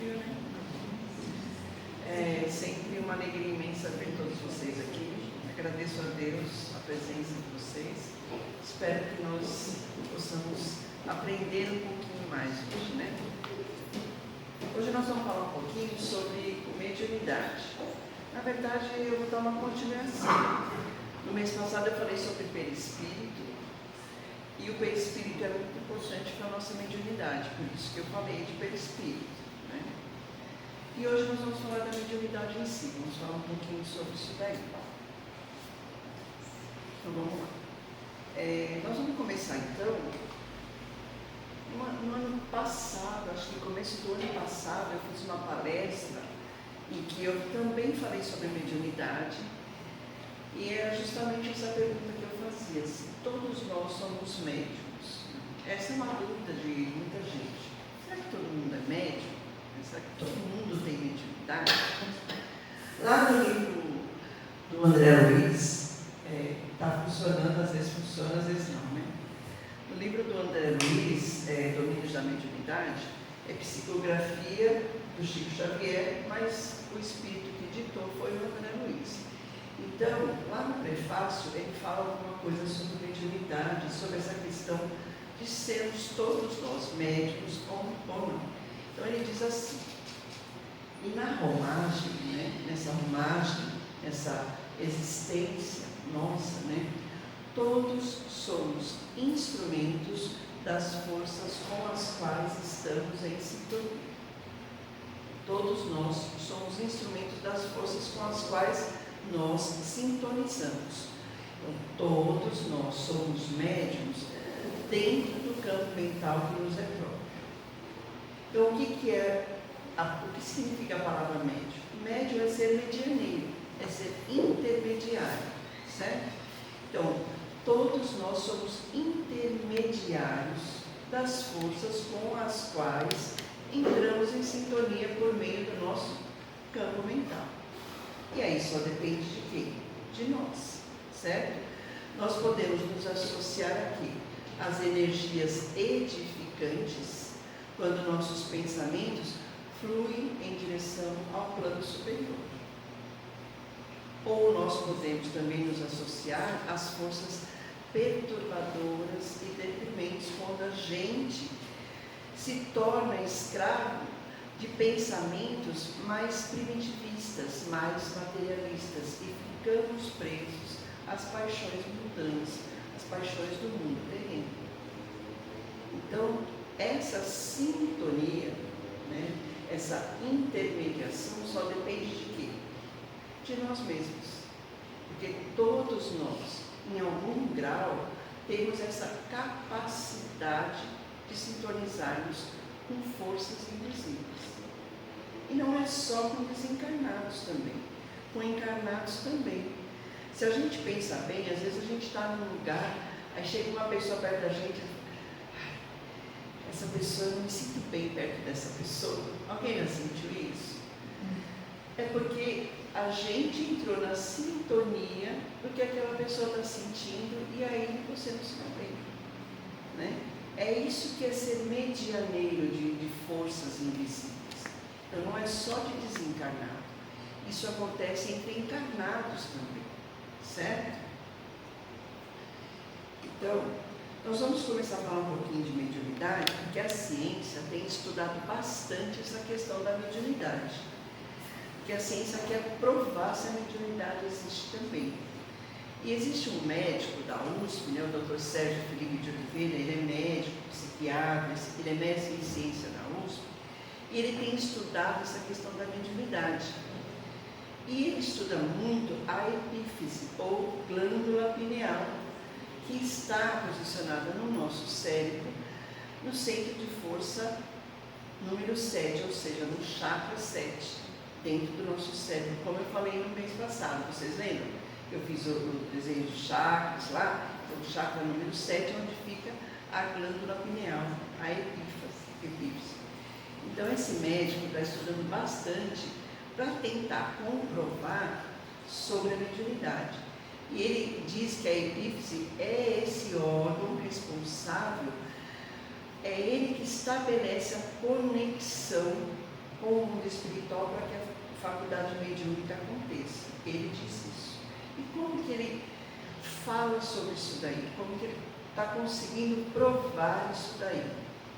frio, né? É sempre uma alegria imensa ver todos vocês aqui. Agradeço a Deus a presença de vocês. Espero que nós possamos aprender um pouquinho mais hoje, né? Hoje nós vamos falar um pouquinho sobre mediunidade. Na verdade, eu vou dar uma continuação. No mês passado eu falei sobre perispírito, e o perispírito é muito importante para a nossa mediunidade, por isso que eu falei de perispírito, né? E hoje nós vamos falar da mediunidade em si, vamos falar um pouquinho sobre isso daí. Então vamos lá. Nós vamos começar então. No ano passado, acho que no começo do ano passado, eu fiz uma palestra em que eu também falei sobre mediunidade, e era justamente essa pergunta que eu fazia, se todos nós somos médiums. Essa é uma dúvida de muita gente. Será que todo mundo é médium? Será que todo mundo tem mediunidade? Lá no livro do André Luiz, está funcionando, às vezes funciona, às vezes não, né? No livro do André Luiz, Domínios da Mediunidade, é psicografia do Chico Xavier, mas o espírito que ditou foi o André Luiz. Então, lá no prefácio, ele fala alguma coisa sobre mediunidade, sobre essa questão de sermos todos nós médicos ou não. Então, ele diz assim, e na romagem, né, nessa romagem, nessa existência nossa, né, todos somos instrumentos das forças com as quais estamos em sintonia. Todos nós somos instrumentos das forças com as quais nós sintonizamos. Então, todos nós somos médiums dentro do campo mental que nos é próprio. Então, o que significa a palavra médium? Médium é ser medianeiro, é ser intermediário, certo? Então, todos nós somos intermediários das forças com as quais entramos em sintonia por meio do nosso campo mental. E aí só depende de quem? De nós, certo? Nós podemos nos associar aqui às energias edificantes quando nossos pensamentos fluem em direção ao plano superior. Ou nós podemos também nos associar às forças perturbadoras e deprimentes quando a gente se torna escravo de pensamentos mais primitivistas, mais materialistas, e ficamos presos às paixões mundanas, às paixões do mundo terreno. Então, essa sintonia, né, essa intermediação só depende de quê? De nós mesmos. Porque todos nós, em algum grau, temos essa capacidade de sintonizarmos com forças invisíveis. E não é só com desencarnados também, com encarnados também. Se a gente pensa bem, às vezes a gente está num lugar, aí chega uma pessoa perto da gente, essa pessoa, eu não me sinto bem perto dessa pessoa. Alguém já sentiu isso? É porque a gente entrou na sintonia do que aquela pessoa está sentindo e aí você não se dá bem, né? É isso que é ser medianeiro de forças invisíveis. Então não é só de desencarnado, isso acontece entre encarnados também, certo? Então, nós vamos começar a falar um pouquinho de mediunidade, porque a ciência tem estudado bastante essa questão da mediunidade. Porque a ciência quer provar se a mediunidade existe também. E existe um médico da USP, né, o Dr. Sérgio Felipe de Oliveira, ele é médico, psiquiatra, ele é mestre em ciência da USP, e ele tem estudado essa questão da mediunidade. E ele estuda muito a epífise, ou glândula pineal, que está posicionada no nosso cérebro, no centro de força número 7, ou seja, no chakra 7, dentro do nosso cérebro, como eu falei no mês passado, vocês lembram? Eu fiz o desenho de chakras lá, então o chakra número 7, onde fica a glândula pineal, a epífise. Então esse médico está estudando bastante para tentar comprovar sobre a mediunidade. E ele diz que a epífise é esse órgão responsável, é ele que estabelece a conexão com o mundo espiritual para que a faculdade mediúnica aconteça. Ele diz isso. E como que ele fala sobre isso daí? Como que ele está conseguindo provar isso daí?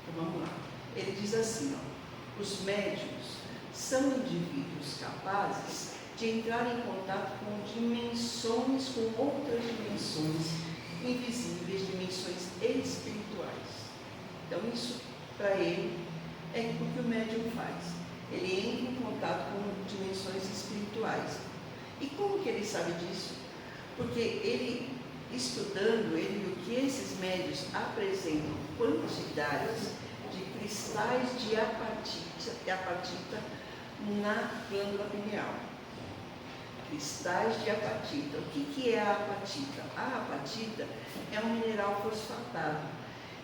Então vamos lá. Ele diz assim, ó, os médiuns são indivíduos capazes de entrar em contato com dimensões, com outras dimensões invisíveis, dimensões espirituais. Então isso, para ele, é o que o médium faz. Ele entra em contato com dimensões espirituais. E como que ele sabe disso? Porque ele, estudando, ele viu que esses médios apresentam quantidades de cristais de apatita na glândula pineal. Cristais de apatita. O que é a apatita? A apatita é um mineral fosfatado.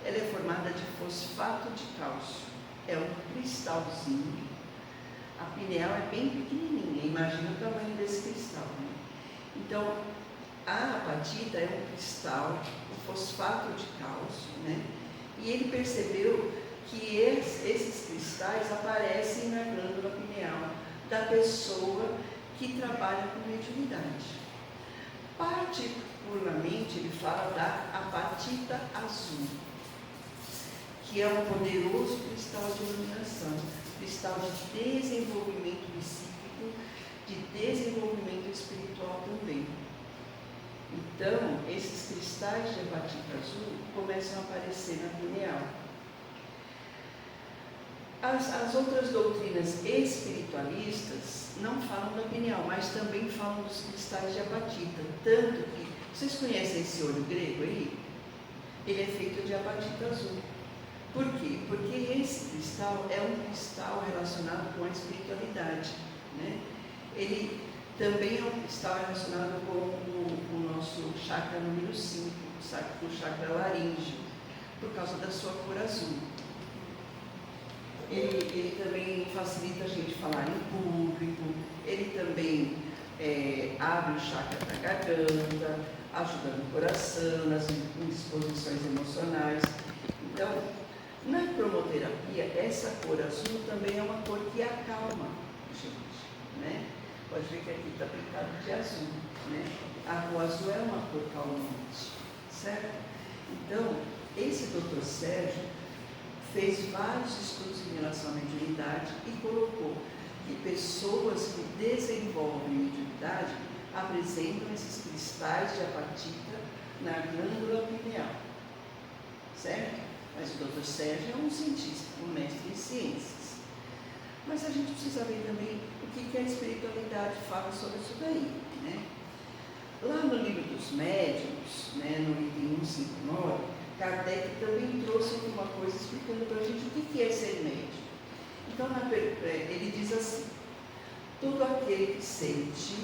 Ela é formada de fosfato de cálcio. É um cristalzinho. A pineal é bem pequenininha. Imagina o tamanho desse cristal, né? Então, a apatita é um cristal, um fosfato de cálcio, né? E ele percebeu que esses cristais aparecem na glândula pineal da pessoa que trabalha com mediunidade. Particularmente, ele fala da apatita azul, que é um poderoso cristal de iluminação, cristal de desenvolvimento psíquico, de desenvolvimento espiritual também. Então, esses cristais de apatita azul começam a aparecer na pineal. As outras doutrinas espiritualistas não falam da pineal, mas também falam dos cristais de apatita. Tanto que, vocês conhecem esse olho grego aí? Ele é feito de apatita azul. Por quê? Porque esse cristal é um cristal relacionado com a espiritualidade, né? Ele também é um cristal relacionado com o nosso chakra número 5, o chakra laríngeo, por causa da sua cor azul. Ele também facilita a gente falar em público, ele também abre o chakra da garganta, ajuda no coração, nas indisposições emocionais. Então, na cromoterapia, essa cor azul também é uma cor que acalma a gente, né? Pode ver que aqui está pintado de azul, né? A cor azul é uma cor calmante, certo? Então, esse Dr. Sérgio fez vários estudos em relação à mediunidade e colocou que pessoas que desenvolvem mediunidade apresentam esses cristais de apatita na glândula pineal, certo? Mas o Dr. Sérgio é um cientista, um mestre em ciências. Mas a gente precisa ver também o que a espiritualidade fala sobre isso daí, né? Lá no livro dos médiuns, né, no item 159, Kardec também trouxe alguma coisa explicando para a gente o que é ser médium. Então, ele diz assim: todo aquele que sente,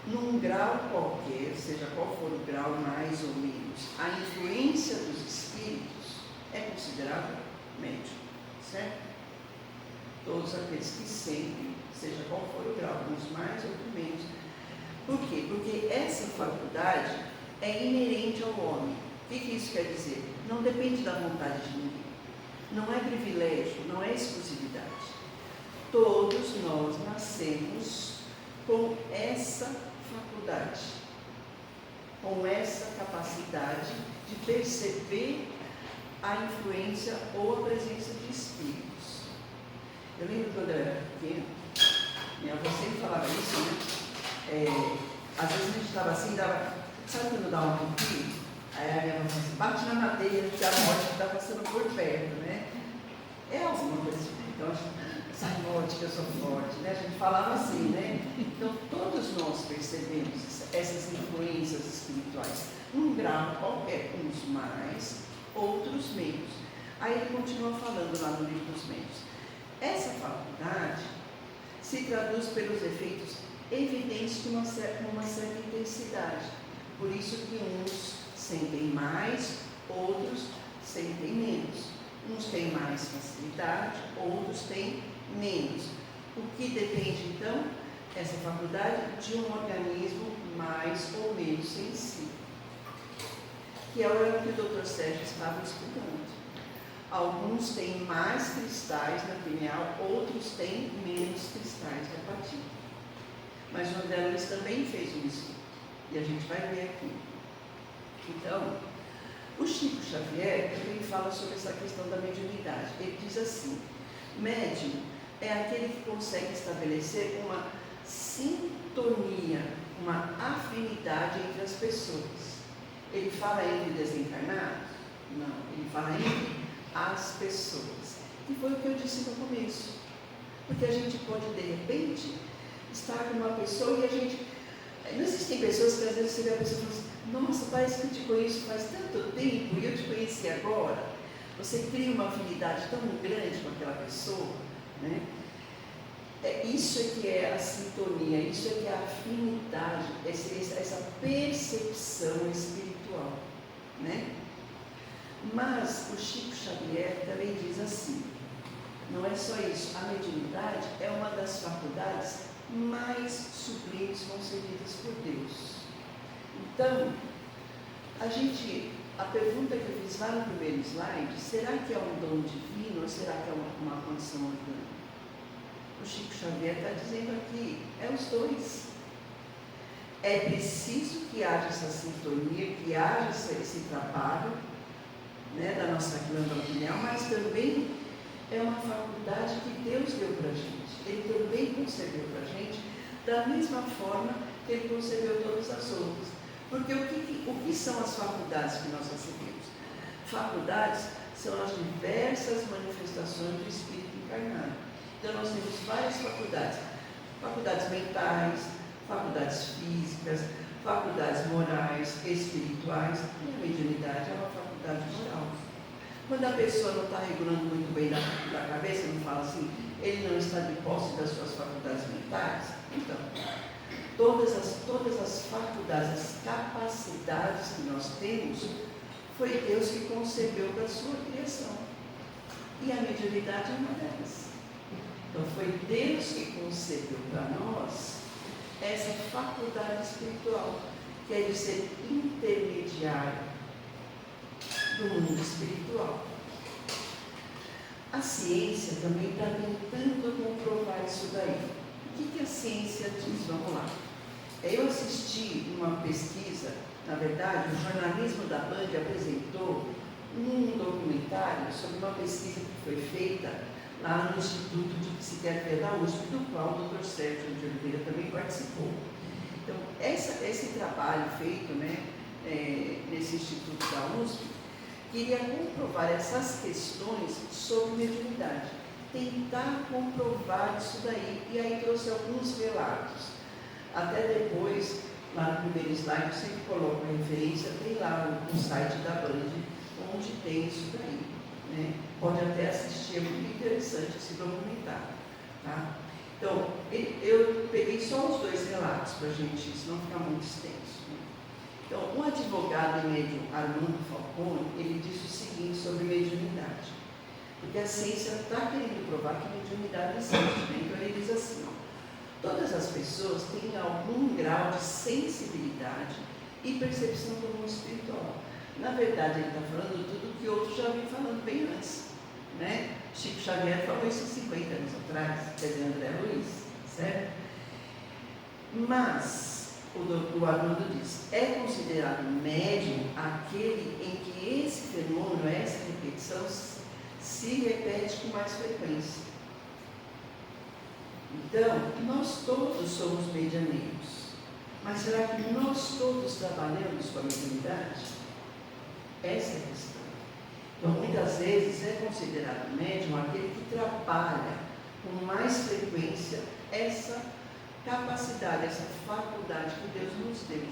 num grau qualquer, seja qual for o grau mais ou menos, a influência dos espíritos, é considerado médium, certo? Todos aqueles que sentem, seja qual for o grau, uns mais, outros menos. Por quê? Porque essa faculdade é inerente ao homem. O que isso quer dizer? Não depende da vontade de ninguém. Não é privilégio, não é exclusividade. Todos nós nascemos com essa faculdade, com essa capacidade de perceber a influência ou a presença de espíritos. Eu lembro quando eu era pequena, minha avó sempre falava isso, né? Às vezes a gente estava assim, sabe quando dá um arrepio? Aí a minha avó falava assim, bate na madeira que a morte está passando por perto, né? É alguma coisa assim. Então, sai morte que eu sou forte, né? A gente falava assim, né? Então, todos nós percebemos essas influências espirituais, num grau qualquer, uns mais, outros menos. Aí ele continua falando lá no livro dos médiuns. Essa faculdade se traduz pelos efeitos evidentes de uma certa intensidade. Por isso que uns sentem mais, outros sentem menos. Uns têm mais facilidade, outros têm menos. O que depende, então, essa faculdade de um organismo mais ou menos sensível, que é o que o Dr. Sérgio estava explicando. Alguns têm mais cristais na pineal, outros têm menos cristais de apatia. Mas o André Luiz também fez um estudo, e a gente vai ver aqui. Então, o Chico Xavier também fala sobre essa questão da mediunidade. Ele diz assim: médium é aquele que consegue estabelecer uma sintonia, uma afinidade entre as pessoas. Ele fala entre desencarnados? Não, ele fala entre as pessoas. E foi o que eu disse no começo. Porque a gente pode, de repente, estar com uma pessoa e a gente... Não existem pessoas que às vezes você vê a pessoa e fala assim: nossa, parece que eu te conheço faz tanto tempo e eu te conheci agora. Você cria uma afinidade tão grande com aquela pessoa, né? Isso é que é a sintonia, isso é que é a afinidade, essa percepção espiritual, né? Mas o Chico Xavier também diz assim: não é só isso, a mediunidade é uma das faculdades mais sublimes concedidas por Deus. Então, a pergunta que eu fiz lá no primeiro slide: será que é um dom divino ou será que é uma condição orgânica? O Chico Xavier está dizendo aqui, é os dois. É preciso que haja essa sintonia, que haja esse trabalho, né, da nossa glândula pineal, mas também é uma faculdade que Deus deu para a gente. Ele também concebeu para a gente da mesma forma que Ele concebeu todas as outras. Porque o que são as faculdades que nós recebemos? Faculdades são as diversas manifestações do Espírito encarnado. Então nós temos várias faculdades. Faculdades mentais, faculdades físicas, faculdades morais, espirituais. E a mediunidade é uma faculdade moral. Quando a pessoa não está regulando muito bem da cabeça, não fala assim, ele não está de posse das suas faculdades mentais. Então, todas as faculdades, as capacidades que nós temos, foi Deus que concebeu para a sua criação. E a mediunidade é uma delas. Então, foi Deus que concebeu para nós essa faculdade espiritual, que é de ser intermediário do mundo espiritual. A ciência também está tentando comprovar isso daí. O que a ciência diz? Vamos lá. Eu assisti uma pesquisa, na verdade, o jornalismo da Band apresentou um documentário sobre uma pesquisa que foi feita lá no Instituto de Psiquiatria da USP, do qual o Dr. Sérgio de Oliveira também participou. Então, esse trabalho feito, né, nesse Instituto da USP, queria comprovar essas questões sobre mediunidade, tentar comprovar isso daí, e aí trouxe alguns relatos. Até depois, lá no primeiro slide, eu sempre coloco a referência, tem lá no site da Band, onde tem isso daí, né? Pode até assistir, é muito interessante esse documentário, tá? Então, eu peguei só os dois relatos para a gente, senão fica muito extenso, né? Então, um advogado e médium, Armando Falcone, ele disse o seguinte sobre mediunidade, porque a ciência está querendo provar que mediunidade existe, né? Então ele diz assim, ó: todas as pessoas têm algum grau de sensibilidade e percepção do mundo espiritual. Na verdade, ele está falando tudo que outros já vinham falando bem antes, né? Chico Xavier falou isso 50 anos atrás, quer dizer, André Luiz, certo? Mas, o Armando diz, é considerado médium aquele em que esse fenômeno, essa repetição, se repete com mais frequência. Então, nós todos somos medianeiros, mas será que nós todos trabalhamos com a mediunidade? Essa é a questão. Então, muitas vezes é considerado médium aquele que trabalha com mais frequência essa capacidade, essa faculdade que Deus nos deu.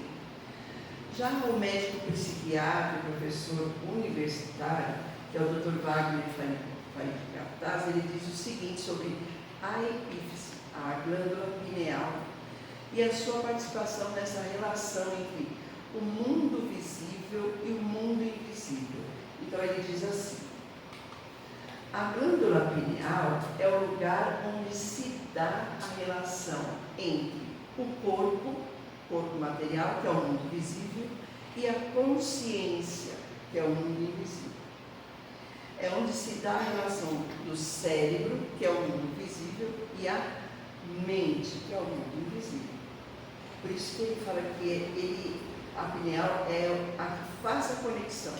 Já o médico psiquiatra, professor universitário, que é o Dr. Wagner Farid, ele diz o seguinte sobre a epífise, a glândula pineal, e a sua participação nessa relação entre o mundo visível e o mundo invisível. Então ele diz assim: a glândula pineal é o lugar onde se dá a relação entre o corpo material, que é o mundo visível, e a consciência, que é o mundo invisível. é onde se dá a relação do cérebro, que é o mundo visível, e a mente, que é o mundo invisível. Por isso que ele fala que a pineal é a que faz a conexão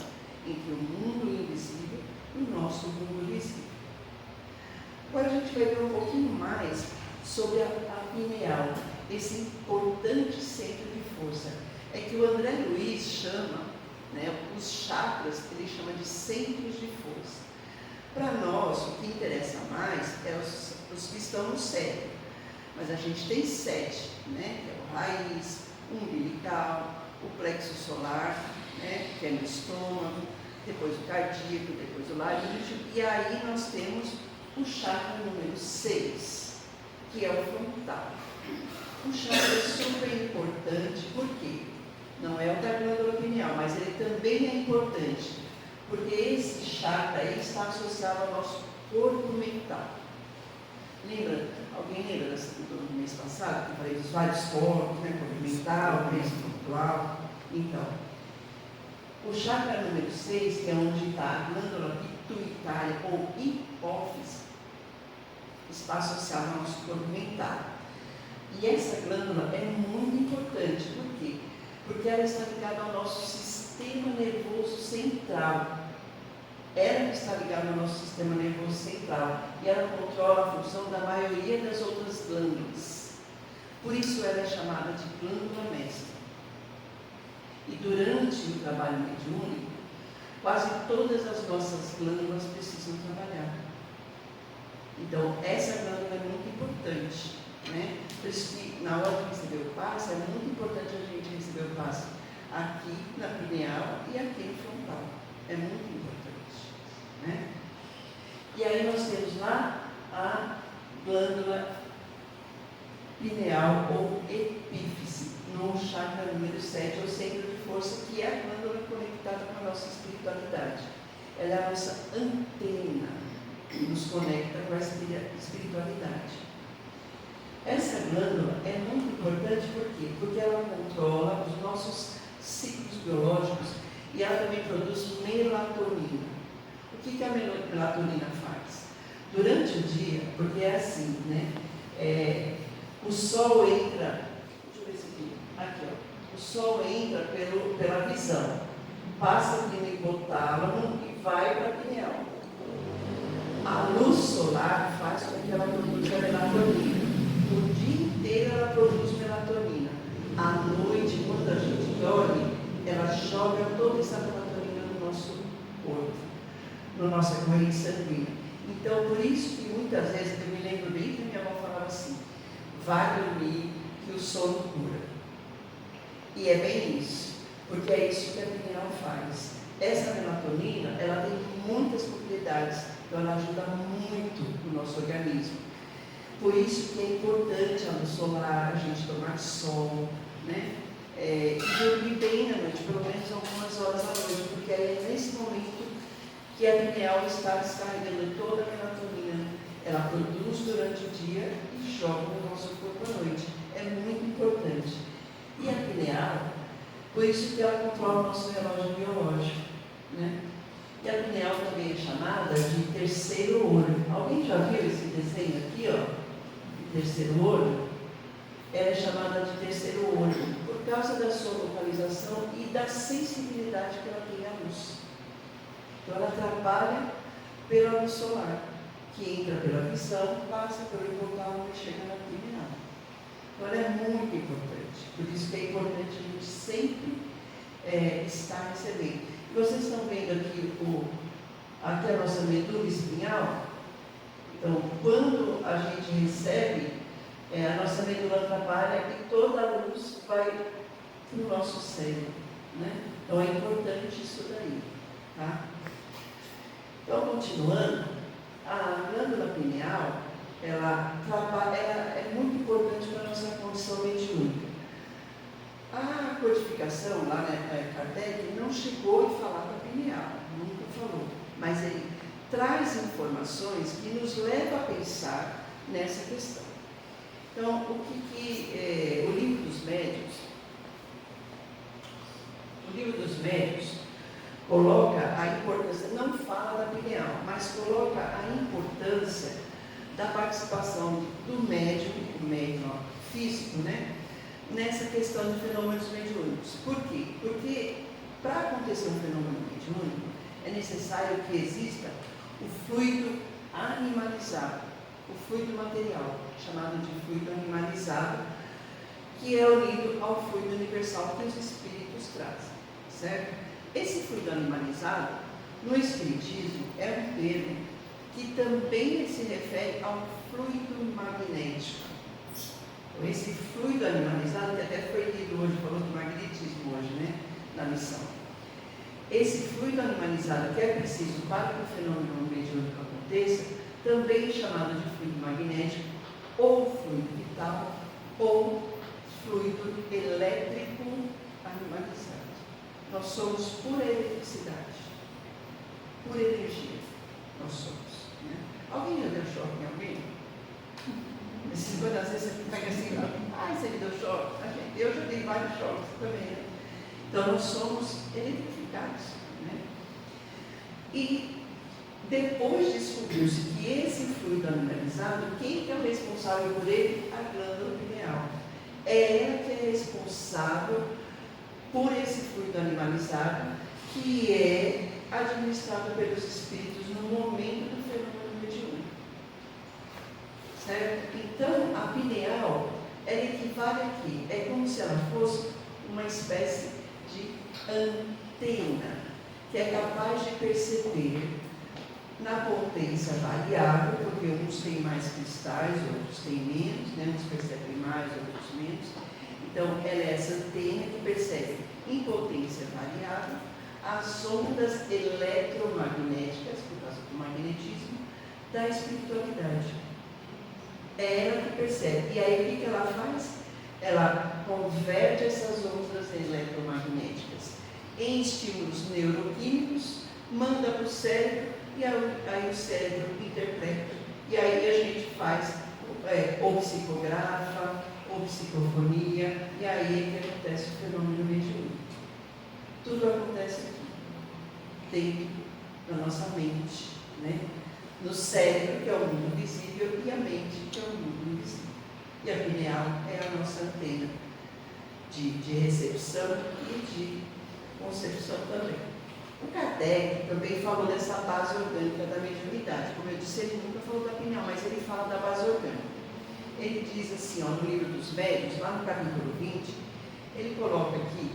entre o mundo invisível e o nosso mundo visível. Agora a gente vai ver um pouquinho mais sobre a pineal, esse importante centro de força. É que o André Luiz chama, né, os chakras, ele chama de centros de força. Para nós, o que interessa mais é os que estão no cérebro. Mas a gente tem 7, né, que é o raiz, o umbilical, o plexo solar, né, que é no estômago, depois o cardíaco, depois o laríngeo, e aí nós temos o chakra número 6, que é o frontal. O chakra é super importante, por quê? Não é o da glândula pineal, mas ele também é importante, porque esse chakra aí está associado ao nosso corpo mental. Lembra? Alguém lembra do mês passado, que eu falei dos vários corpos, né? Corpo mental, corpo espiritual? Então, o chakra número 6, que é onde está a glândula pituitária ou hipófise, está associado ao nosso corpo mental. E essa glândula é muito importante, por quê? Porque ela está ligada ao nosso sistema nervoso central. Ela está ligada ao nosso sistema nervoso central e ela controla a função da maioria das outras glândulas. Por isso ela é chamada de glândula mestra. E durante o trabalho mediúnico, quase todas as nossas glândulas precisam trabalhar. Então, essa glândula é muito importante, né? Por isso que na hora de receber o passe, é muito importante a gente receber o passe aqui na pineal e aqui no frontal. É muito importante, né? E aí nós temos lá a glândula pineal ou epífise, no chakra número 7, ou centro de força, que é a glândula conectada com a nossa espiritualidade. Ela é a nossa antena que nos conecta com a espiritualidade. Essa glândula é muito importante por quê? Porque ela controla os nossos ciclos biológicos e ela também produz melatonina. O que a melatonina faz? Durante o dia, porque é assim, né? O sol entra, deixa eu ver se aqui, ó. O sol entra pela visão, passa pelo hipotálamo e vai para a pineal. A luz solar faz com que ela produza melatonina. O dia inteiro ela produz melatonina. À noite, quando a gente dorme, ela joga toda essa melatonina no nosso corpo, na nossa corrente sanguínea. Então, por isso que muitas vezes, eu me lembro bem que minha avó falava assim: vai dormir que o sono cura. E é bem isso, porque é isso que a pineal faz. Essa melatonina, ela tem muitas propriedades, então ela ajuda muito o nosso organismo. Por isso que é importante a luz solar, a gente tomar sol, né? E dormir bem à noite, pelo menos algumas horas à noite, porque é nesse momento que a pineal está descarregando toda a melatonina. Ela produz durante o dia e joga no nosso corpo à noite. É muito importante. E a pineal, por isso que ela controla o nosso relógio biológico, né? E a pineal também é chamada de terceiro olho. Alguém já viu esse desenho aqui, ó? Terceiro olho? Ela é chamada de terceiro olho por causa da sua localização e da sensibilidade que ela tem à luz. Então ela trabalha pela luz solar, que entra pela visão, passa pelo hipotálamo e chega na pineal. Então ela é muito importante. Por isso que é importante a gente sempre estar recebendo. E vocês estão vendo aqui a nossa medula espinhal? Então, quando a gente recebe, a nossa medula trabalha e toda a luz vai para o nosso cérebro, né? Então é importante isso daí, tá? Então, continuando, a glândula pineal, ela é muito importante para a nossa condição mediúnica. A codificação lá, né, Kardec não chegou a falar da pineal, nunca falou, mas ele traz informações que nos levam a pensar nessa questão. Então, o livro dos médiuns, coloca a importância, não fala da pineal, mas coloca a importância da participação do médium físico, né, nessa questão de fenômenos mediúnicos. Por quê? Porque para acontecer um fenômeno mediúnico é necessário que exista o fluido animalizado, o fluido material, chamado de fluido animalizado, que é unido ao fluido universal que os espíritos trazem, certo? Esse fluido animalizado, no Espiritismo, é um termo que também se refere ao fluido magnético. Esse fluido animalizado, que até foi lido hoje, falou do magnetismo hoje, né, na missão. Esse fluido animalizado que é preciso para que o fenômeno mediúnico aconteça, também é chamado de fluido magnético, ou fluido vital, ou fluido elétrico animalizado. Nós somos pura eletricidade, pura energia. Nós somos. Né? Alguém já deu choque em alguém? Às vezes você pega assim, você me deu choque. Eu já dei vários choques também. Né? Então nós somos eletrificados. Né? E depois descobriu-se que esse fluido animalizado, quem que é o responsável por ele? A glândula pineal. É ela que é responsável por esse fluido animalizado, que é administrado pelos espíritos no momento do fenômeno mediúnico. Certo? Então, a pineal, ela equivale aqui, é como se ela fosse uma espécie de antena, que é capaz de perceber na potência variável, porque uns têm mais cristais, outros têm menos, né? Uns percebem mais, outros menos. Então, ela é essa antena que percebe em potência variável as ondas eletromagnéticas, por causa do magnetismo, da espiritualidade. É ela que percebe. E aí, o que ela faz? Ela converte essas ondas eletromagnéticas em estímulos neuroquímicos, manda para o cérebro, e aí o cérebro interpreta. E aí a gente faz ou psicografa, ou psicofonia, e aí é que acontece o fenômeno mediúnico. Tudo acontece aqui, dentro da nossa mente, né? No cérebro, que é o mundo visível, e a mente, que é o mundo invisível. E a pineal é a nossa antena de recepção e de concepção também. O Kardec também falou dessa base orgânica da mediunidade. Como eu disse, ele nunca falou da pineal, mas ele fala da base orgânica. Ele diz assim, no livro dos médiuns, lá no capítulo 20, ele coloca aqui,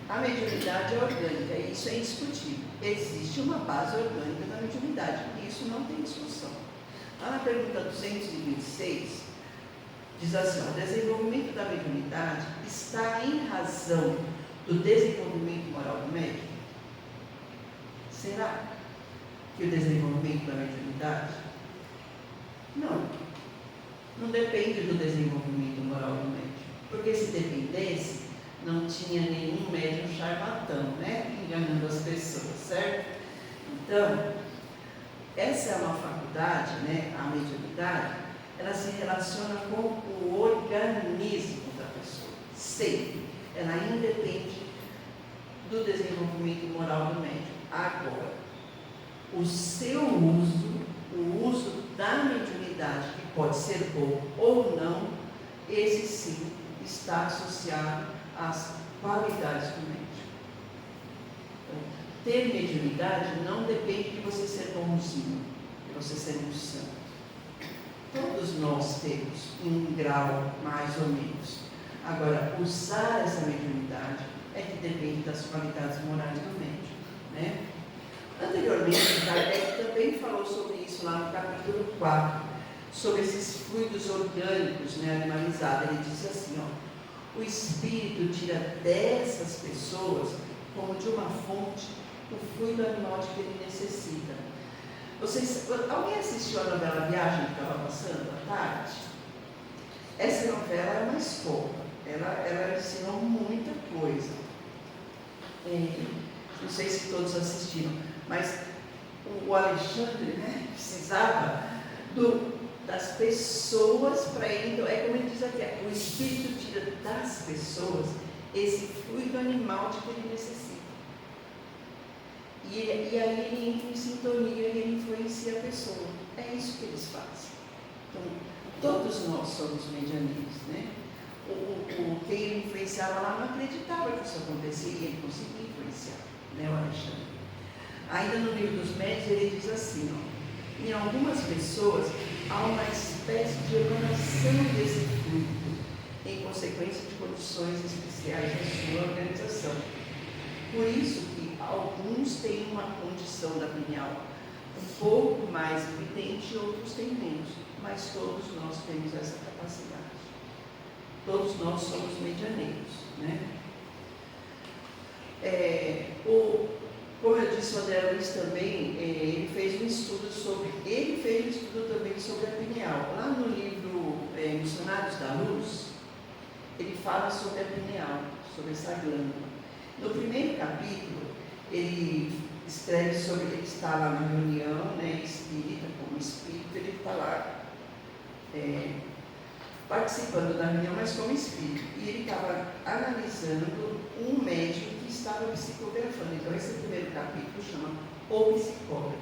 a mediunidade é orgânica, e isso é indiscutível. Existe uma base orgânica da mediunidade, e isso não tem discussão. Lá na pergunta 226, diz assim, o desenvolvimento da mediunidade está em razão do desenvolvimento moral do médium? Será que o desenvolvimento da mediunidade? Não depende do desenvolvimento moral do médium. Porque se dependesse, não tinha nenhum médium charlatão, né? Enganando as pessoas, certo? Então, essa é uma faculdade, né? A mediunidade, ela se relaciona com o organismo da pessoa. Sempre. Ela independe do desenvolvimento moral do médium. Agora, o seu uso, o uso da mediunidade, que pode ser bom ou não, esse sim está associado às qualidades do médium. Então, ter mediunidade não depende de você ser bonzinho, de você ser um santo. Todos nós temos um grau mais ou menos. Agora, usar essa mediunidade é que depende das qualidades morais do médium. Né? Anteriormente, Kardec também falou sobre isso lá no capítulo 4, sobre esses fluidos orgânicos, né, animalizados. Ele disse assim, o espírito tira dessas pessoas, como de uma fonte, o fluido animal de que ele necessita. Alguém assistiu a novela Viagem que estava passando à tarde? Essa novela é uma escola, ela ensinou muita coisa. Não sei se todos assistiram, mas o Alexandre, né, precisava das pessoas para ele. Então, é como ele diz aqui, o espírito tira das pessoas esse fluido animal de que ele necessita. E aí ele entra em sintonia e ele influencia a pessoa. É isso que eles fazem. Então, todos nós somos medianeiros, né? Quem ele influenciava lá não acreditava que isso acontecia e ele conseguia influenciar, né, o Alexandre? Ainda no livro dos médios ele diz assim, ó, em algumas pessoas há uma espécie de emanação desse fluido, em consequência de condições especiais da sua organização. Por isso que alguns têm uma condição da pineal um pouco mais evidente e outros têm menos, mas todos nós temos essa capacidade. Todos nós somos medianeiros, né? Como eu disse, o André Luiz também, ele fez um estudo também sobre a pineal. Lá no livro Missionários da Luz, ele fala sobre a pineal, sobre essa glândula. No primeiro capítulo, ele escreve sobre, ele está lá na reunião, né, espírita, como espírito, ele está lá participando da reunião, mas como espírito. E ele estava analisando um médium que estava psicografando. Então, esse primeiro capítulo chama O Psicógrafo.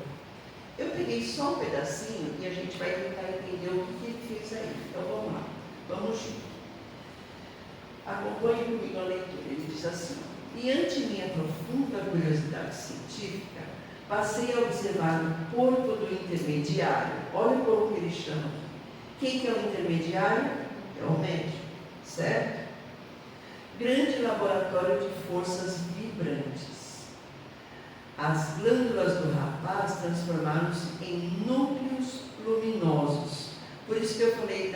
Eu peguei só um pedacinho e a gente vai tentar entender o que ele fez aí. Então, vamos lá. Vamos junto. Acompanhe comigo a leitura. Ele diz assim: e ante minha profunda curiosidade científica, passei a observar o corpo do intermediário. Olha como que ele chama. Quem que é o intermediário? É o médium, certo? Grande laboratório de forças vibrantes. As glândulas do rapaz transformaram-se em núcleos luminosos. Por isso que eu falei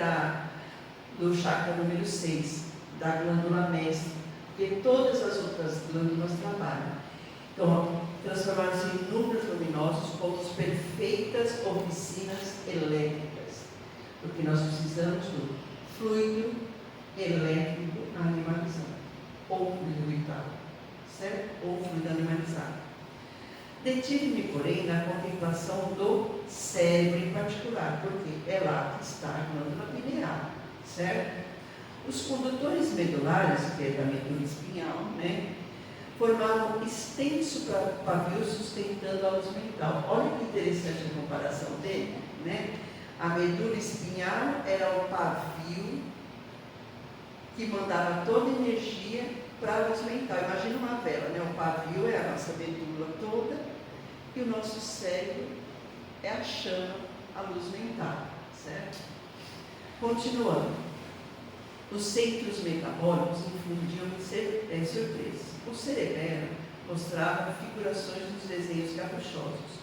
do chakra número 6, da glândula mestre, porque todas as outras glândulas trabalham. Então, transformaram-se em núcleos luminosos como perfeitas oficinas elétricas. Porque nós precisamos do fluido elétrico animalizado, ou fluido vital, certo? Ou fluido animalizado. Detive-me, porém, na contemplação do cérebro em particular, porque é lá que está a glândula pineal, certo? Os condutores medulares, que é da medula espinhal, né, formavam extenso pavio sustentando a luz mental. Olha que interessante a comparação dele, né? A medula espinhal era o pavio que mandava toda a energia para a luz mental. Imagina uma vela, né? O pavio é a nossa medula toda e o nosso cérebro é a chama, a luz mental, certo? Continuando. Os centros metabólicos infundiam surpresa. O cerebelo mostrava figurações dos desenhos caprichosos.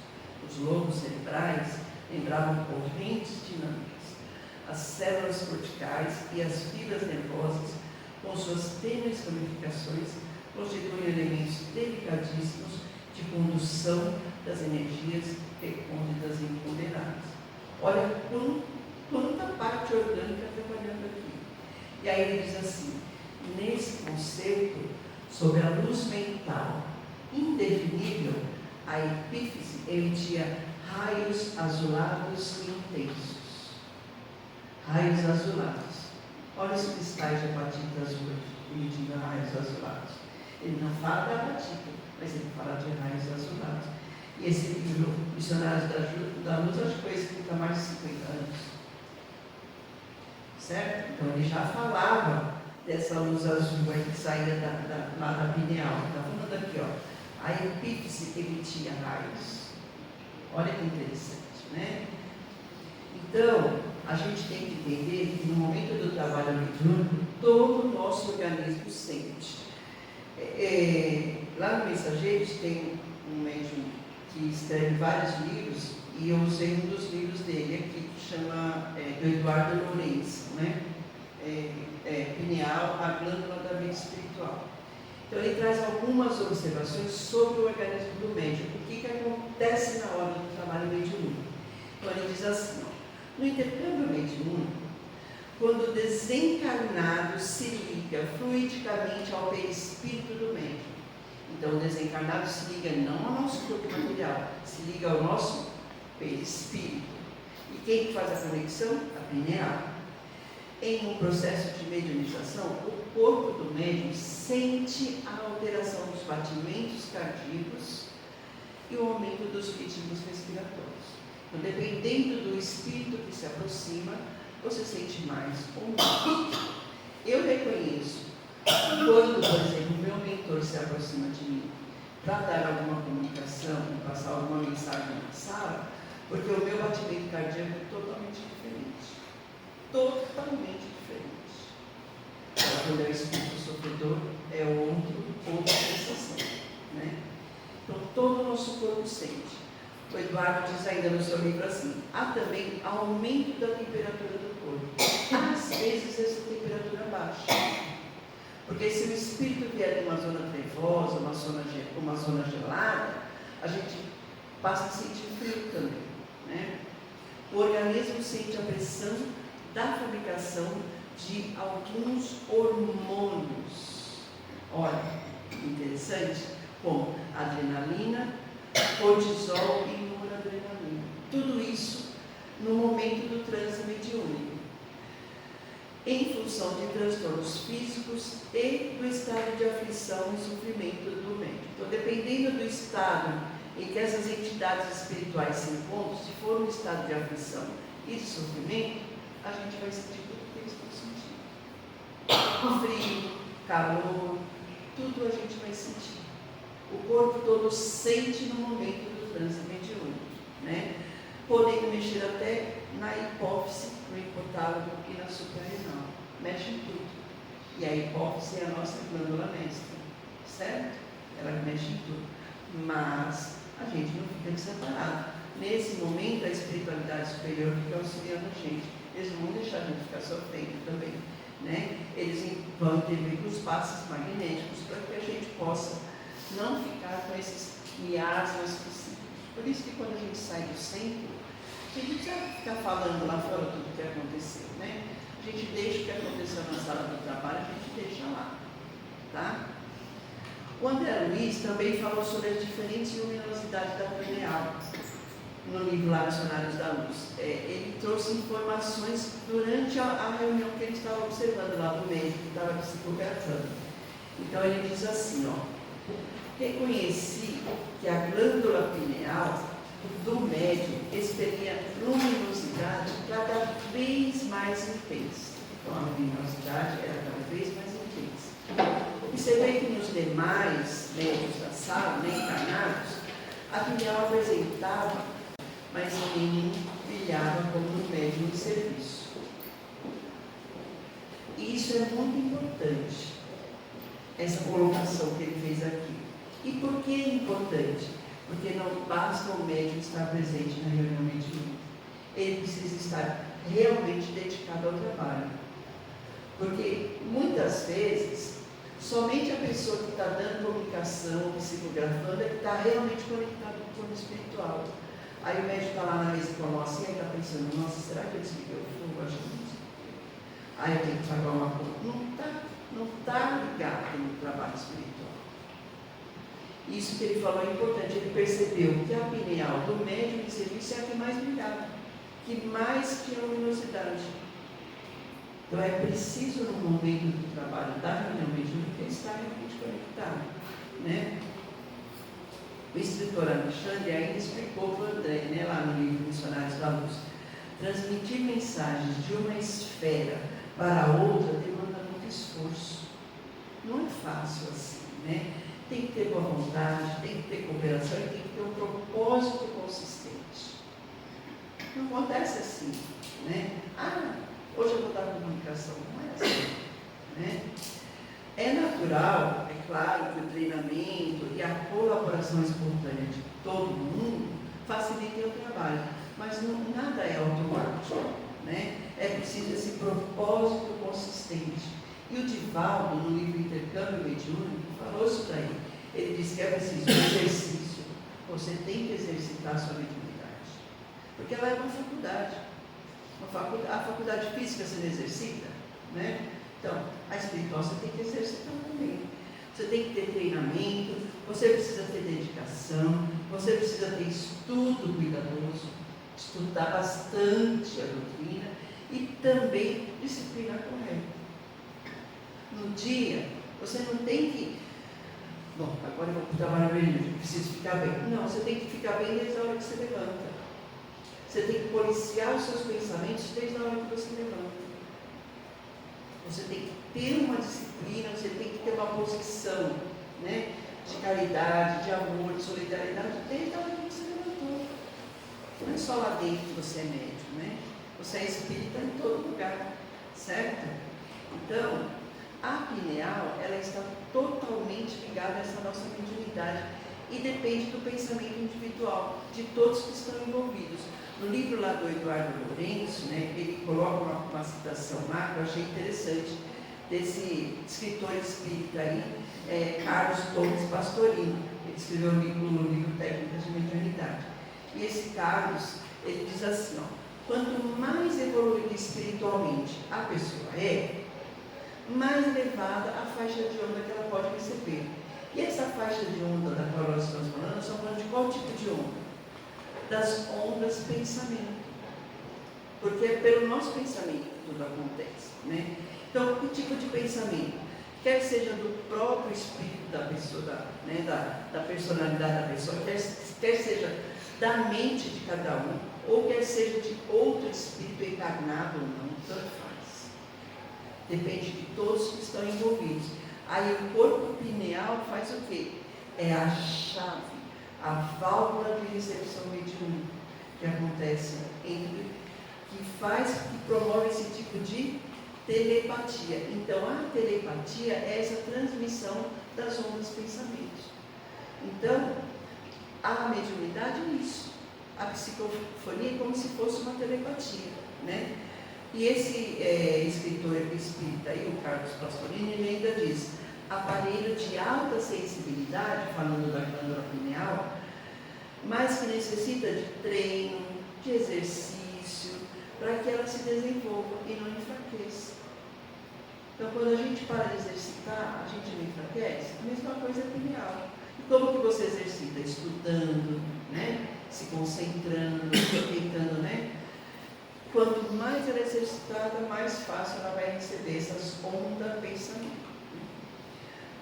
Os lobos cerebrais lembravam correntes dinâmicas. As células corticais e as fibras nervosas, com suas tênues ramificações, constituem elementos delicadíssimos de condução das energias recônditas e imponderáveis. Olha quanta parte orgânica trabalhando aqui. E aí ele diz assim: nesse conceito sobre a luz mental indefinível, a epífise emitia raios azulados intensos. Raios azulados. Olha os cristais de apatita azul emitindo raios azulados. Ele não fala da apatita, mas ele fala de raios azulados. E esse livro, Missionários da Luz, acho que foi escrito há mais de 50 anos. Certo? Então ele já falava dessa luz azul aí que saía lá da pineal. Está falando aqui, ó. A epífise emitia raios. Olha que interessante, né? Então, a gente tem que entender que no momento do trabalho mediúnico, todo o nosso organismo sente. Lá no Mensageiros tem um médium que escreve vários livros, e eu usei um dos livros dele aqui, que chama do Eduardo Lourenço, né? Pineal, a glândula da mente espiritual. Então ele traz algumas observações sobre o organismo do médium, o que acontece na hora do trabalho mediúnico. Então ele diz assim, ó, no intercâmbio mediúnico, quando o desencarnado se liga fluidicamente ao perispírito do médium. Então o desencarnado se liga não ao nosso corpo material, se liga ao nosso perispírito. E quem que faz a conexão? A pineal. Em um processo de mediunização, o corpo do médium sente a alteração dos batimentos cardíacos e o aumento dos ritmos respiratórios. Então, dependendo do espírito que se aproxima, você sente mais ou menos. Eu reconheço quando, por exemplo, o meu mentor se aproxima de mim para dar alguma comunicação, passar alguma mensagem na sala, porque o meu batimento cardíaco é totalmente diferente. Totalmente diferente. Então, quando é o espírito sofredor, é outra sensação, né? Então, todo o nosso corpo sente. O Eduardo diz ainda no seu livro assim: há também aumento da temperatura do corpo. Às vezes, essa temperatura baixa. Porque se o espírito vier de uma zona trevosa, uma zona gelada, a gente passa a sentir frio também, né? O organismo sente a pressão da fabricação de alguns hormônios. Olha, interessante, como adrenalina, cortisol e noradrenalina. Tudo isso no momento do transe mediúnico, em função de transtornos físicos e do estado de aflição e sofrimento do médium. Então, dependendo do estado em que essas entidades espirituais se encontram, se for um estado de aflição e de sofrimento, a gente vai sentir tudo o que eles estão sentindo. Frio, calor, tudo a gente vai sentir. O corpo todo sente no momento do transe mediúnico, né? Podendo mexer até na hipófise, no hipotálamo e na suprarrenal. Mexe em tudo. E a hipófise é a nossa glândula mestra, certo? Ela mexe em tudo. Mas a gente não fica separado. Nesse momento, a espiritualidade superior fica auxiliando a gente. Eles não vão deixar a gente ficar sofrendo também, né? Eles vão intervir os passos magnéticos para que a gente possa não ficar com esses miasmas psíquicos. Por isso que quando a gente sai do centro, a gente não precisa ficar falando lá fora tudo o que aconteceu, né? A gente deixa o que aconteceu na sala do trabalho, a gente deixa lá, tá? O André Luiz também falou sobre as diferentes luminosidades da pineal, no livro lá, Missionários da Luz. Ele trouxe informações durante a reunião que ele estava observando lá do médico, que estava psicografando. Então ele diz assim, ó: reconheci que a glândula pineal do médium expelia luminosidade cada vez mais intensa. Então a luminosidade era cada vez mais intensa. Observei que nos demais médiuns da sala, encarnados, a pineal apresentava, mas nenhum brilhava como no médium de serviço. E isso é muito importante, essa colocação que ele fez aqui. E por que é importante? Porque não basta o médium estar presente na reunião mediúnica. Ele precisa estar realmente dedicado ao trabalho. Porque muitas vezes, somente a pessoa que está dando comunicação, psicografando, é que está realmente conectado com o plano espiritual. Aí o médico está lá na mesa com a mão assim, e está pensando: nossa, será que eu desliguei o fogo? Acho que não sei. Aí eu tenho que pagar uma conta. Não está ligado no trabalho espiritual. Isso que ele falou é importante. Ele percebeu que a pineal do médium de serviço é a que mais brilhava, que mais tinha luminosidade. Então é preciso, no momento do trabalho da reunião mediúnica, estar realmente conectado, né? O escritor Alexandre ainda explicou para o André, né, lá no livro Missionários da Luz: transmitir mensagens de uma esfera para outra demanda muito esforço. Não é fácil assim, né? Tem que ter boa vontade, tem que ter cooperação e tem que ter um propósito consistente. Não acontece assim, né? Hoje eu vou dar comunicação. Não é assim, né? É natural, é claro, que o treinamento e a colaboração espontânea de todo mundo facilitem o trabalho, mas nada é automático, né? É preciso esse propósito consistente. E o Divaldo, no livro Intercâmbio Mediúnico, falou isso daí. Ele disse que é preciso um exercício. Você tem que exercitar a sua mediunidade, porque ela é uma faculdade. A faculdade física você não exercita, né? Então, a espiritual você tem que exercitar também. Você tem que ter treinamento, você precisa ter dedicação, você precisa ter estudo cuidadoso, estudar bastante a doutrina e também disciplina correta. No dia, você não tem que bom, agora eu vou trabalhar bem, preciso ficar bem. Não, você tem que ficar bem desde a hora que você levanta. Você tem que policiar os seus pensamentos desde a hora que você levanta. Você tem que ter uma disciplina, você tem que ter uma posição, né, de caridade, de amor, de solidariedade, desde a hora que você levantou. Não é só lá dentro que você é médium, né? Você é espírita em todo lugar, certo? Então, a pineal, ela está totalmente ligada a essa nossa mediunidade e depende do pensamento individual de todos que estão envolvidos. No livro lá do Eduardo Lourenço, né, ele coloca uma citação lá que eu achei interessante, desse escritor espírita aí, Carlos Torres Pastorino. Ele escreveu um livro Técnicas de Mediunidade. E esse Carlos, ele diz assim, ó, quanto mais evoluída espiritualmente a pessoa é, mais elevada a faixa de onda que ela pode receber. E essa faixa de onda da qual nós estamos falando, nós estamos falando de qual tipo de onda? Das ondas pensamento. Porque é pelo nosso pensamento que tudo acontece, né? Então, que tipo de pensamento? Quer seja do próprio espírito da pessoa, da personalidade da pessoa, quer seja da mente de cada um, ou quer seja de outro espírito encarnado ou não, tanto faz. Depende de todos que estão envolvidos. Aí o corpo pineal faz o quê? É a chave, a válvula de recepção mediúnica que acontece que promove esse tipo de telepatia. Então, a telepatia é essa transmissão das ondas pensamentos. Então, a mediunidade é isso. A psicofonia é como se fosse uma telepatia, né? E esse escritor espírita aí, o Carlos Pastorino, ele ainda diz: aparelho de alta sensibilidade, falando da glândula pineal, mas que necessita de treino, de exercício, para que ela se desenvolva e não enfraqueça. Então, quando a gente para de exercitar, a gente não enfraquece. A mesma coisa é pineal. E como que você exercita? Estudando, né? Se concentrando, tentando, né? Quanto mais ela é exercitada, mais fácil ela vai receber essas ondas pensamento.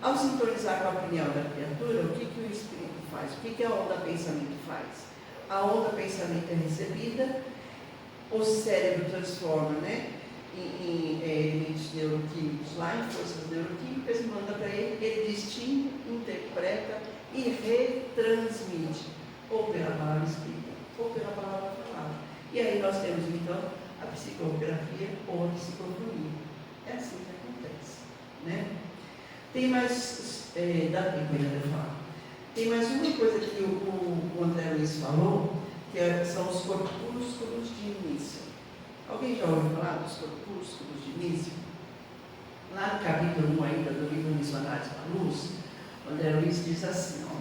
Ao sintonizar com a pineal da criatura, o que o espírito faz? O que a onda pensamento faz? A onda pensamento é recebida, o cérebro transforma, né, em elementos neuroquímicos lá, em forças neuroquímicas, manda para ele, ele distingue, interpreta e retransmite, ou pela palavra escrita, ou pela palavra falada. E aí nós temos então a psicografia ou a psicofonia. É assim que acontece, né? Tem mais, dá tempo ainda de falar. Tem mais uma coisa que o André Luiz falou, que são os corpúsculos de início. Alguém já ouviu falar dos corpúsculos de início? Lá no capítulo 1 ainda do livro Missionários da Luz, o André Luiz diz assim, ó,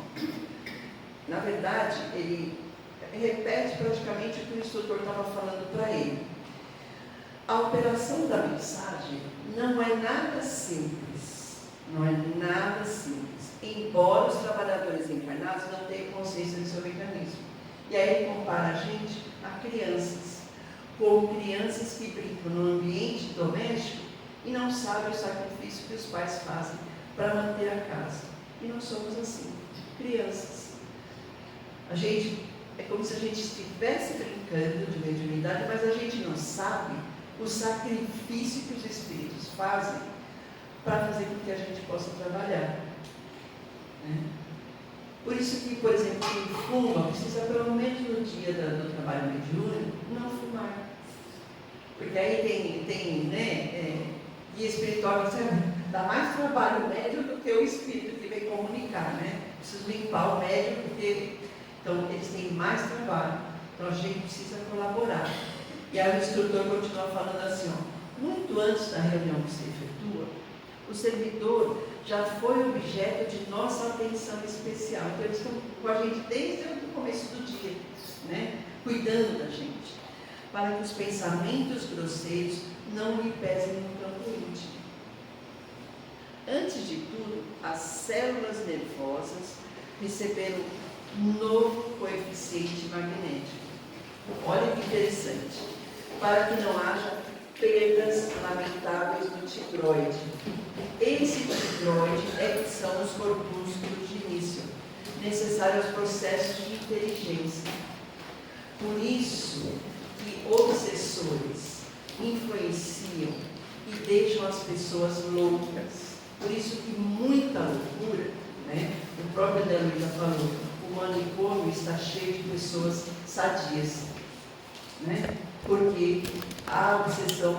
na verdade, ele repete praticamente o que o instrutor estava falando para ele. A operação da mensagem não é nada simples, não é nada simples, embora os trabalhadores encarnados não tenham consciência do seu mecanismo. E aí ele compara a gente a crianças, como crianças que brincam no ambiente doméstico e não sabem o sacrifício que os pais fazem para manter a casa. E nós somos assim, crianças. É como se a gente estivesse brincando de mediunidade, mas a gente não sabe o sacrifício que os espíritos fazem para fazer com que a gente possa trabalhar. Né? Por isso que, por exemplo, quem fuma precisa, pelo menos no dia do trabalho mediúnico, não fumar. Porque aí tem guia espiritual que dá mais trabalho o médium do que o espírito que vem comunicar, né? Preciso limpar o médium porque então eles têm mais trabalho. Então a gente precisa colaborar. E aí o instrutor continua falando assim, ó, muito antes da reunião que se efetua, o servidor já foi objeto de nossa atenção especial. Então eles estão com a gente desde o começo do dia, né? Cuidando da gente, para que os pensamentos grosseiros não lhe pesem no campo íntimo. Antes de tudo, as células nervosas receberam um novo coeficiente magnético. Olha que interessante. Para que não haja perdas lamentáveis do tigroide. Esse tigroide é que são os corpúsculos de necessário aos processos de inteligência. Por isso que obsessores influenciam e deixam as pessoas loucas. Por isso que muita loucura, né? O próprio André Luiz já falou, o manicômio está cheio de pessoas sadias, né? Porque a obsessão,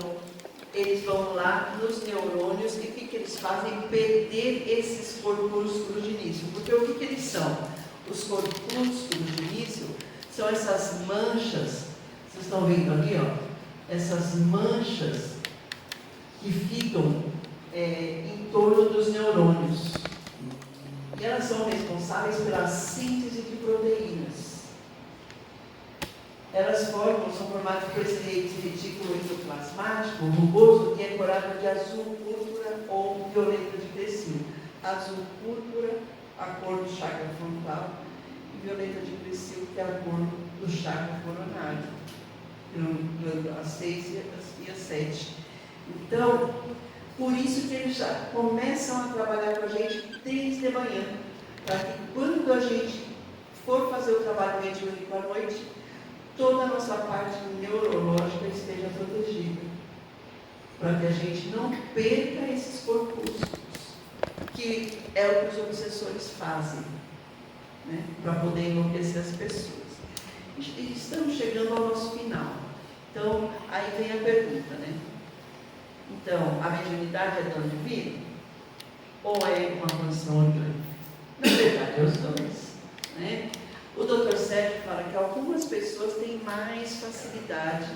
eles vão lá nos neurônios e o que eles fazem? Perder esses corpúsculos de início. Porque o que eles são? Os corpúsculos de início são essas manchas, vocês estão vendo ali, ó, essas manchas que ficam em torno dos neurônios. E elas são responsáveis pela síntese de proteínas. Elas são formadas por esse retículo endoplasmático rugoso que é corado de azul, púrpura ou violeta de Crecil. Azul, púrpura, a cor do chakra frontal, e violeta de Crecil, que é a cor do chakra coronário, as 6 e as 7. Então, por isso que eles já começam a trabalhar com a gente desde de manhã, para que quando a gente for fazer o trabalho mediúnico à noite, toda a nossa parte neurológica esteja protegida, para que a gente não perca esses corpúsculos, que é o que os obsessores fazem, né, para poder enlouquecer as pessoas. E estamos chegando ao nosso final. Então, aí vem a pergunta, né? Então, a mediunidade é dom divino? Ou é uma condição orgânica? Na verdade, é os dois, né? O Dr. Sérgio fala que algumas pessoas têm mais facilidade,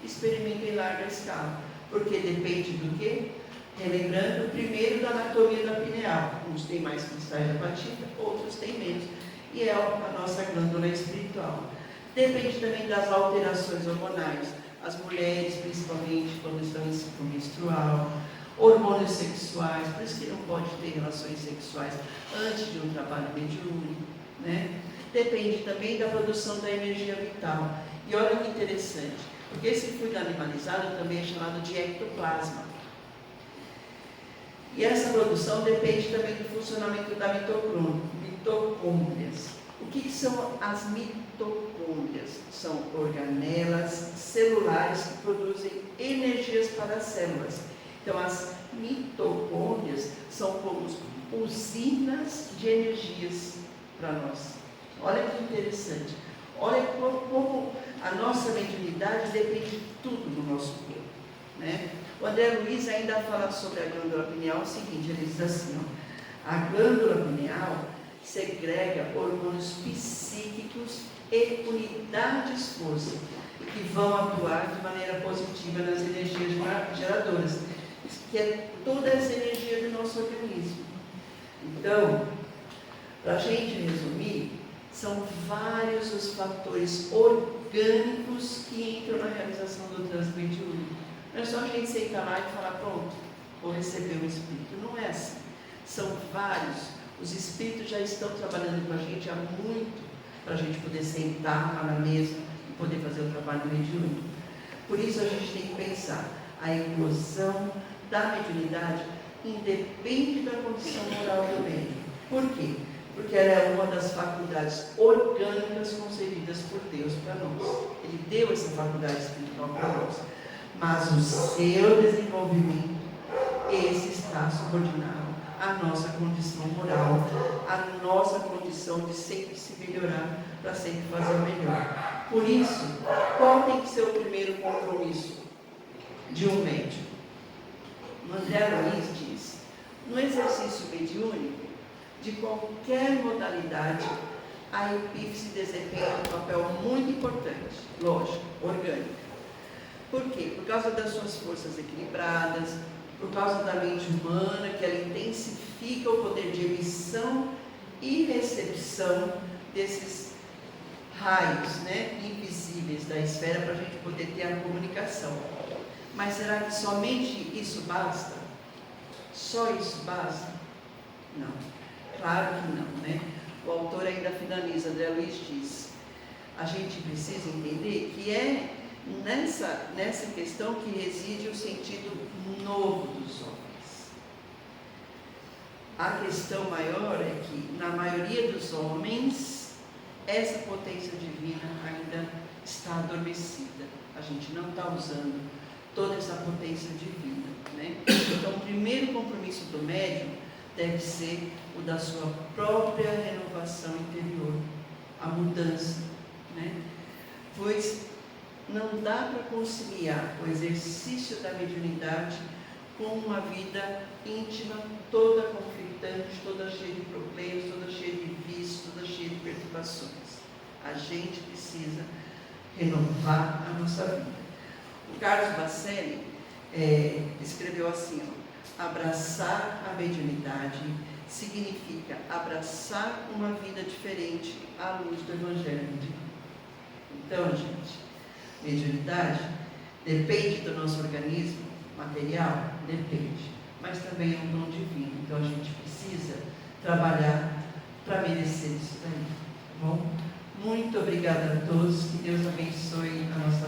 experimentam em larga escala, porque depende do quê? Relembrando primeiro da anatomia da pineal. Uns têm mais cristais de apatita, outros têm menos. E é a nossa glândula espiritual. Depende também das alterações hormonais. As mulheres, principalmente, quando estão em ciclo menstrual, hormônios sexuais, por isso que não pode ter relações sexuais antes de um trabalho mediúnico, né? Depende também da produção da energia vital. E olha que interessante, porque esse fluido animalizado também é chamado de ectoplasma. E essa produção depende também do funcionamento da mitocôndrias. O que são as mitocôndrias? São organelas celulares que produzem energias para as células. Então, as mitocôndrias são como usinas de energias para nós. Olha que interessante. Olha como a nossa mediunidade depende de tudo no nosso corpo, né? O André Luiz ainda fala sobre a glândula pineal o seguinte, ele diz assim, ó, a glândula pineal segrega hormônios psíquicos e unidades força, que vão atuar de maneira positiva nas energias geradoras, que é toda essa energia do nosso organismo. Então, para a gente resumir, são vários os fatores orgânicos que entram na realização do trânsito mediúnico. Não é só a gente sentar lá e falar, pronto, vou receber o Espírito. Não é assim. São vários. Os Espíritos já estão trabalhando com a gente há muito, para a gente poder sentar lá na mesa e poder fazer o trabalho mediúnico. Por isso a gente tem que pensar, a eclosão da mediunidade independe da condição moral do médium. Por quê? Porque ela é uma das faculdades orgânicas concedidas por Deus para nós. Ele deu essa faculdade espiritual para nós. Mas o seu desenvolvimento, esse está subordinado à nossa condição moral, à nossa condição de sempre se melhorar, para sempre fazer o melhor. Por isso, qual tem que ser o primeiro compromisso de um médium? O André Luiz diz, no exercício mediúnico, de qualquer modalidade, a epífise desempenha um papel muito importante, lógico, orgânico. Por quê? Por causa das suas forças equilibradas, por causa da mente humana, que ela intensifica o poder de emissão e recepção desses raios, né, invisíveis da esfera, para a gente poder ter a comunicação. Mas será que somente isso basta? Só isso basta? Não. Claro que não, né? O autor ainda finaliza, André Luiz diz, a gente precisa entender que é nessa questão que reside o sentido novo dos homens. A questão maior é que, na maioria dos homens, essa potência divina ainda está adormecida. A gente não está usando toda essa potência divina, né? Então, o primeiro compromisso do médium deve ser o da sua própria renovação interior, a mudança, né? Pois não dá para conciliar o exercício da mediunidade com uma vida íntima toda conflitante, toda cheia de problemas, toda cheia de vícios, toda cheia de perturbações. A gente precisa renovar a nossa vida. O Carlos Bacelli escreveu assim, ó: abraçar a mediunidade significa abraçar uma vida diferente à luz do Evangelho divino. Então, gente, mediunidade depende do nosso organismo material? Depende, mas também é um dom divino, então a gente precisa trabalhar para merecer isso daí, tá bom? Muito obrigada a todos, que Deus abençoe a nossa